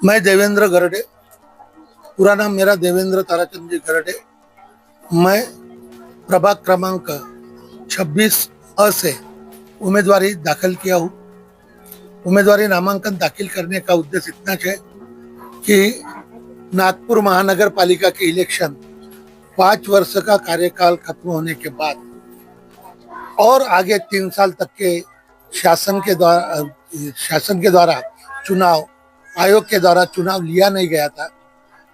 मैं देवेंद्र गरडे, पूरा नाम मेरा देवेंद्र ताराचंद जी गरडे। मैं प्रभाग क्रमांक 26 से उम्मीदवारी दाखिल किया हूँ। उम्मीदवारी नामांकन दाखिल करने का उद्देश्य इतना है कि नागपुर महानगर पालिका के इलेक्शन 5 वर्ष का कार्यकाल खत्म होने के बाद और आगे 3 साल तक के शासन के द्वारा चुनाव आयोग के द्वारा चुनाव लिया नहीं गया था।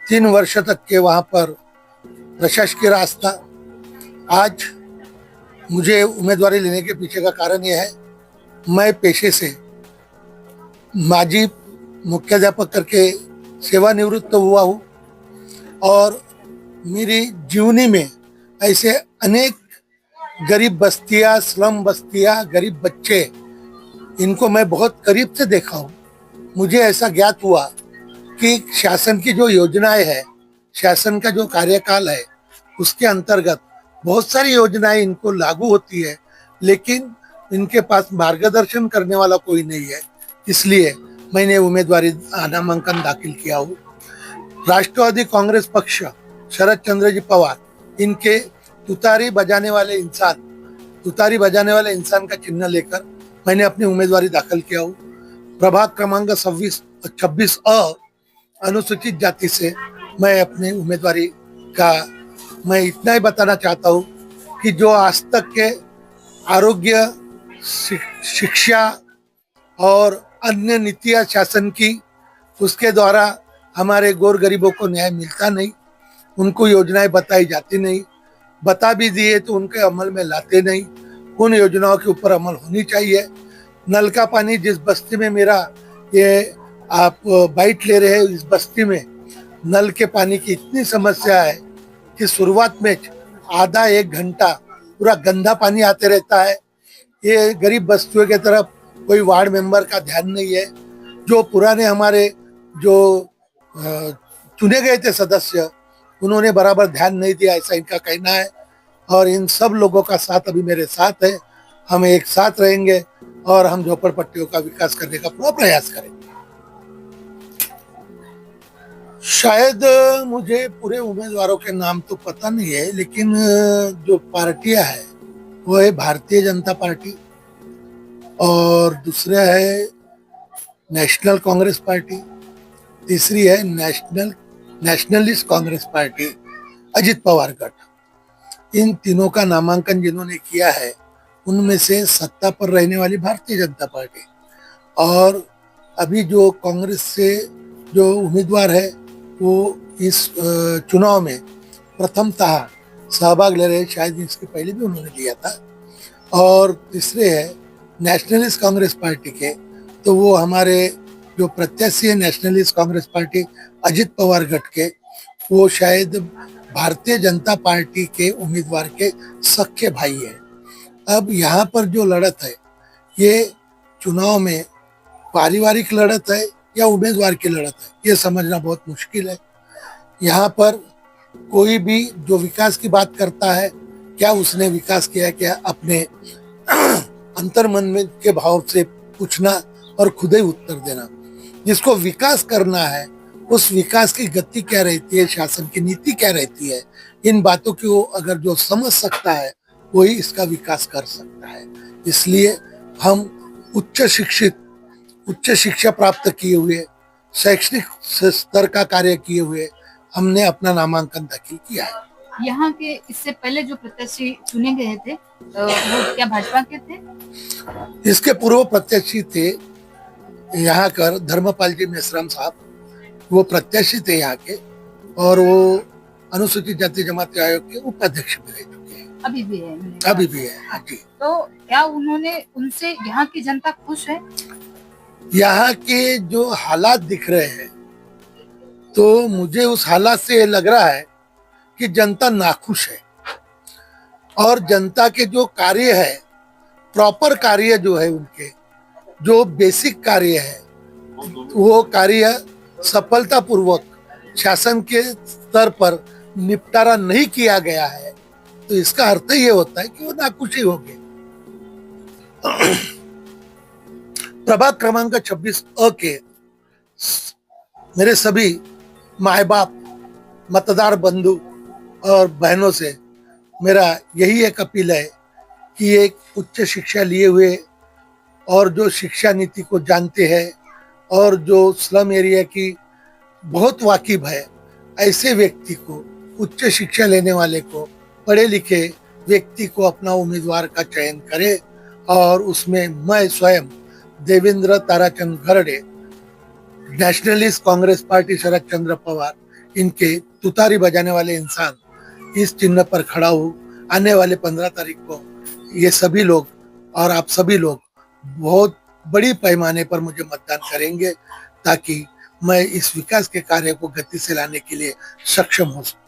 3 वर्ष तक के वहां पर प्रशासकीय राज था। आज मुझे उम्मीदवारी लेने के पीछे का कारण यह है, मैं पेशे से माजी मुख्याध्यापक करके सेवानिवृत्त हुआ हूँ और मेरी जीवनी में ऐसे अनेक गरीब बस्तियां, स्लम बस्तियां, गरीब बच्चे, इनको मैं बहुत करीब से देखा हूँ। मुझे ऐसा ज्ञात हुआ कि शासन की जो योजनाएं है, शासन का जो कार्यकाल है, उसके अंतर्गत बहुत सारी योजनाएं इनको लागू होती है, लेकिन इनके पास मार्गदर्शन करने वाला कोई नहीं है। इसलिए मैंने उम्मीदवारी नामांकन दाखिल किया हूँ। राष्ट्रवादी कांग्रेस पक्ष, शरद चंद्र जी पवार, इनके तुतारी बजाने वाले इंसान का चिन्ह लेकर मैंने अपनी उम्मीदवारी दाखिल किया हूँ। प्रभाग क्रमांक 26 अनुसूचित जाति से मैं अपनी उम्मीदवारी का मैं इतना ही बताना चाहता हूँ कि जो आज तक के आरोग्य, शिक्षा और अन्य नीतियाँ शासन की, उसके द्वारा हमारे गौर गरीबों को न्याय मिलता नहीं। उनको योजनाएं बताई जाती नहीं, बता भी दिए तो उनके अमल में लाते नहीं। उन योजनाओं के ऊपर अमल होनी चाहिए। नल का पानी, जिस बस्ती में मेरा ये आप बाइट ले रहे हैं, इस बस्ती में नल के पानी की इतनी समस्या है कि शुरुआत में आधा एक घंटा पूरा गंदा पानी आते रहता है। ये गरीब बस्तियों के तरफ कोई वार्ड मेंबर का ध्यान नहीं है। जो पुराने हमारे जो चुने गए थे सदस्य, उन्होंने बराबर ध्यान नहीं दिया, ऐसा इनका कहना है। और इन सब लोगों का साथ अभी मेरे साथ है। हम एक साथ रहेंगे और हम झोपड़पट्टियों का विकास करने का पूरा प्रयास करेंगे। शायद मुझे पूरे उम्मीदवारों के नाम तो पता नहीं है, लेकिन जो पार्टियां है वो है भारतीय जनता पार्टी, और दूसरा है नेशनल कांग्रेस पार्टी, तीसरी है नेशनलिस्ट कांग्रेस पार्टी, अजित पवार गठ। इन तीनों का नामांकन जिन्होंने किया है, उनमें से सत्ता पर रहने वाली भारतीय जनता पार्टी और अभी जो कांग्रेस से जो उम्मीदवार है वो इस चुनाव में प्रथमतः सहभाग ले रहे हैं। शायद इसके पहले भी उन्होंने लिया था। और तीसरे है नेशनलिस्ट कांग्रेस पार्टी के, तो वो हमारे जो प्रत्याशी है नेशनलिस्ट कांग्रेस पार्टी अजित पवार गठ के, वो शायद भारतीय जनता पार्टी के उम्मीदवार के सख्य भाई है। अब यहाँ पर जो लड़त है, ये चुनाव में पारिवारिक लड़त है या उम्मीदवार की लड़त है, ये समझना बहुत मुश्किल है। यहाँ पर कोई भी जो विकास की बात करता है, क्या उसने विकास किया, क्या अपने अंतर्मन में के भाव से पूछना और खुद ही उत्तर देना। जिसको विकास करना है, उस विकास की गति क्या रहती है, शासन की नीति क्या रहती है, इन बातों को अगर जो समझ सकता है वही इसका विकास कर सकता है। इसलिए हम उच्च शिक्षा प्राप्त किए हुए, शैक्षणिक स्तर का कार्य किए हुए हमने अपना नामांकन दाखिल किया है। यहाँ के इससे पहले जो प्रत्याशी चुने गए थे वो क्या भाजपा के थे? इसके पूर्व प्रत्याशी थे यहाँ कर धर्मपाल जी मेश्राम साहब, वो प्रत्याशी थे यहाँ के, और वो अनुसूचित जाति जमाती आयोग के उपाध्यक्ष भी रह चुके हैं। अभी भी है? अभी भी है, हाँ जी। तो क्या उनसे यहाँ की जनता खुश है? यहाँ के जो हालात दिख रहे हैं, तो मुझे उस हालात से लग रहा है कि जनता नाखुश है। और जनता के जो कार्य है, प्रॉपर कार्य जो है, उनके जो बेसिक कार्य है, वो कार्य सफलतापूर्वक शासन के स्तर पर निपटारा नहीं किया गया है। तो इसका अर्थ ये होता है कि वो नाखुशी हो गए। प्रभाग क्रमांक 26 के मेरे सभी माए बाप, मतदार बंधु और बहनों से मेरा यही एक अपील है कि एक उच्च शिक्षा लिए हुए और जो शिक्षा नीति को जानते हैं और जो स्लम एरिया की बहुत वाकिफ है, ऐसे व्यक्ति को, उच्च शिक्षा लेने वाले को, पढ़े लिखे व्यक्ति को अपना उम्मीदवार का चयन करे। और उसमें मैं स्वयं देवेंद्र ताराचंद घरडे, नेशनलिस्ट कांग्रेस पार्टी शरद चंद्र पवार, इनके तुतारी बजाने वाले इंसान इस चिन्ह पर खड़ा हूँ। आने वाले 15 तारीख को ये सभी लोग और आप सभी लोग बहुत बड़ी पैमाने पर मुझे मतदान करेंगे, ताकि मैं इस विकास के कार्य को गति से लाने के लिए सक्षम हो सकूं।